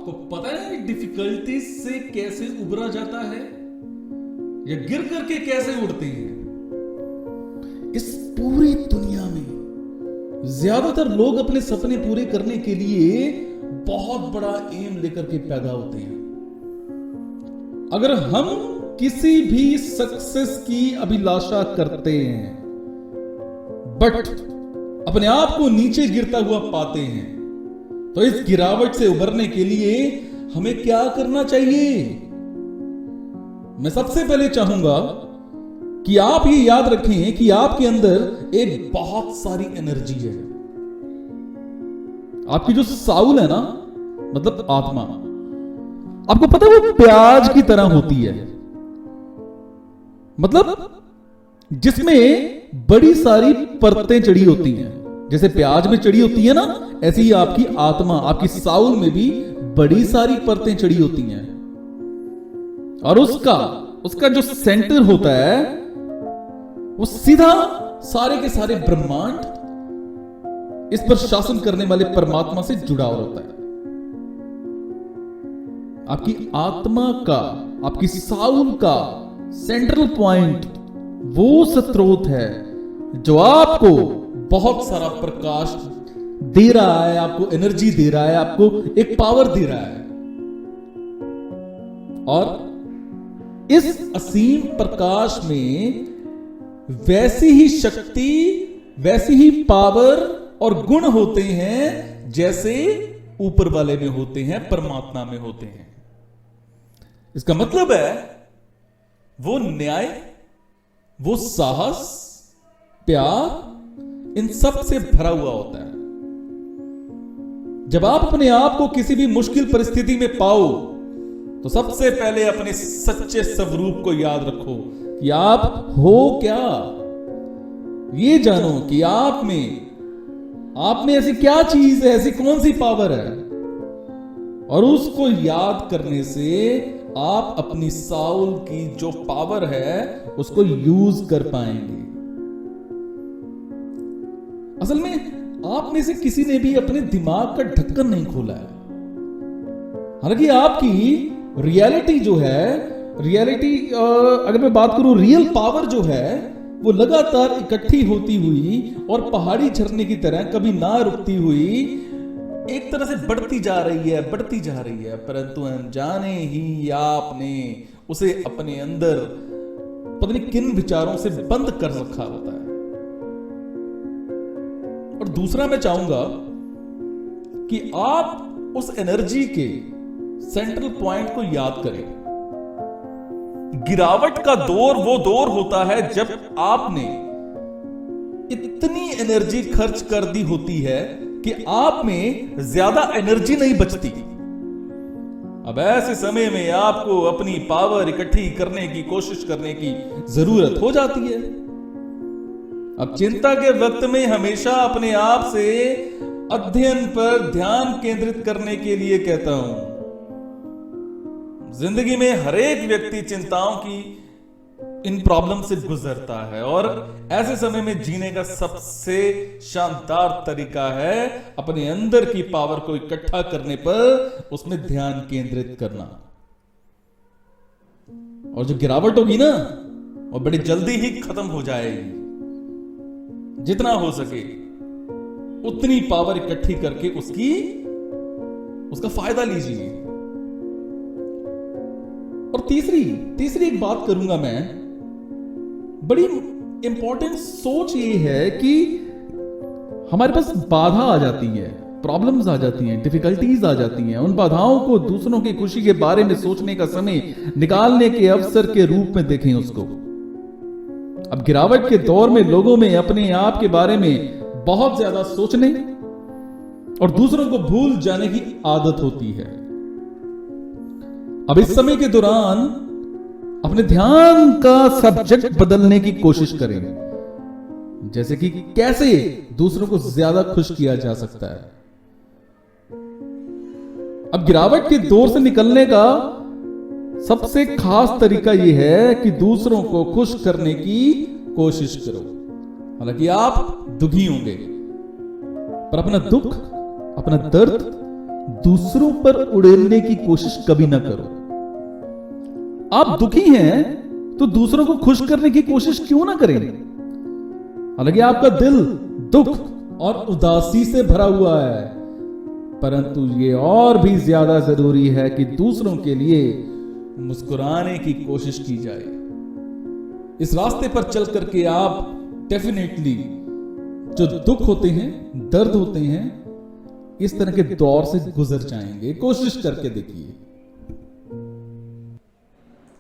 आपको पता है डिफिकल्टीज से कैसे उबरा जाता है या गिर करके कैसे उड़ते हैं? इस पूरी दुनिया में ज्यादातर लोग अपने सपने पूरे करने के लिए बहुत बड़ा एम लेकर के पैदा होते हैं। अगर हम किसी भी सक्सेस की अभिलाषा करते हैं बट अपने आप को नीचे गिरता हुआ पाते हैं, तो इस गिरावट से उबरने के लिए हमें क्या करना चाहिए? मैं सबसे पहले चाहूंगा कि आप ये याद रखें कि आपके अंदर एक बहुत सारी एनर्जी है। आपकी जो साउल है ना, मतलब आत्मा, आपको पता है वो प्याज की तरह होती है, मतलब जिसमें बड़ी सारी परतें चढ़ी होती हैं। जैसे प्याज में चढ़ी होती है ना, ऐसे ही आपकी आत्मा, आपकी साउल में भी बड़ी सारी परतें चढ़ी होती हैं। और उसका जो सेंटर होता है वो सीधा सारे के सारे ब्रह्मांड, इस पर शासन करने वाले परमात्मा से जुड़ा होता है। आपकी आत्मा का, आपकी साउल का सेंट्रल पॉइंट वो स्रोत है जो आपको बहुत सारा प्रकाश दे रहा है, आपको एनर्जी दे रहा है, आपको एक पावर दे रहा है। और इस असीम प्रकाश में वैसी ही शक्ति, वैसी ही पावर और गुण होते हैं जैसे ऊपर वाले में होते हैं, परमात्मा में होते हैं। इसका मतलब है वो न्याय, वो साहस, प्यार, इन सब से भरा हुआ होता है। जब आप अपने आप को किसी भी मुश्किल परिस्थिति में पाओ तो सबसे पहले अपने सच्चे स्वरूप को याद रखो कि आप हो क्या। ये जानो कि आप में ऐसी क्या चीज है, ऐसी कौन सी पावर है, और उसको याद करने से आप अपनी साउल की जो पावर है उसको यूज कर पाएंगे। असल में आप में से किसी ने भी अपने दिमाग का ढक्कन नहीं खोला है। हालांकि आपकी रियलिटी जो है, अगर मैं बात करूं, रियल पावर जो है वो लगातार इकट्ठी होती हुई और पहाड़ी झरने की तरह कभी ना रुकती हुई एक तरह से बढ़ती जा रही है, परंतु अनजाने ही आपने उसे अपने अंदर पता नहीं किन विचारों से बंद कर रखा होता है। और दूसरा मैं चाहूंगा कि आप उस एनर्जी के सेंट्रल पॉइंट को याद करें। गिरावट का दौर वो दौर होता है जब आपने इतनी एनर्जी खर्च कर दी होती है कि आप में ज्यादा एनर्जी नहीं बचती। अब ऐसे समय में आपको अपनी पावर इकट्ठी करने की कोशिश करने की जरूरत हो जाती है। अब चिंता के वक्त में हमेशा अपने आप से अध्ययन पर ध्यान केंद्रित करने के लिए कहता हूं। जिंदगी में हर एक व्यक्ति चिंताओं की इन प्रॉब्लम से गुजरता है, और ऐसे समय में जीने का सबसे शानदार तरीका है अपने अंदर की पावर को इकट्ठा करने पर उसमें ध्यान केंद्रित करना। और जो गिरावट होगी ना वो बड़ी जल्दी ही खत्म हो जाएगी। जितना हो सके उतनी पावर इकट्ठी करके उसका फायदा लीजिए। और तीसरी एक बात करूंगा मैं, बड़ी इंपॉर्टेंट सोच ये है कि हमारे पास बाधा आ जाती है, प्रॉब्लम्स आ जाती हैं, डिफिकल्टीज आ जाती हैं। उन बाधाओं को दूसरों की खुशी के बारे में सोचने का समय निकालने के अवसर के रूप में देखें उसको। अब गिरावट के दौर में लोगों में अपने आप के बारे में बहुत ज्यादा सोचने और दूसरों को भूल जाने की आदत होती है। अब इस समय के दौरान अपने ध्यान का सब्जेक्ट बदलने की कोशिश करें, जैसे कि कैसे दूसरों को ज्यादा खुश किया जा सकता है। अब गिरावट के दौर से निकलने का सबसे खास तरीका यह है कि दूसरों को खुश करने की कोशिश करो। हालांकि आप दुखी होंगे, पर अपना दुख, अपना दर्द दूसरों पर उड़ेलने की कोशिश कभी ना करो। आप दुखी हैं तो दूसरों को खुश करने की कोशिश क्यों ना करें। हालांकि आपका दिल दुख और उदासी से भरा हुआ है, परंतु ये और भी ज्यादा जरूरी है कि दूसरों के लिए मुस्कुराने की कोशिश की जाए। इस रास्ते पर चल करके आप डेफिनेटली जो दुख होते हैं, दर्द होते हैं, इस तरह के दौर से गुजर जाएंगे। कोशिश करके देखिए।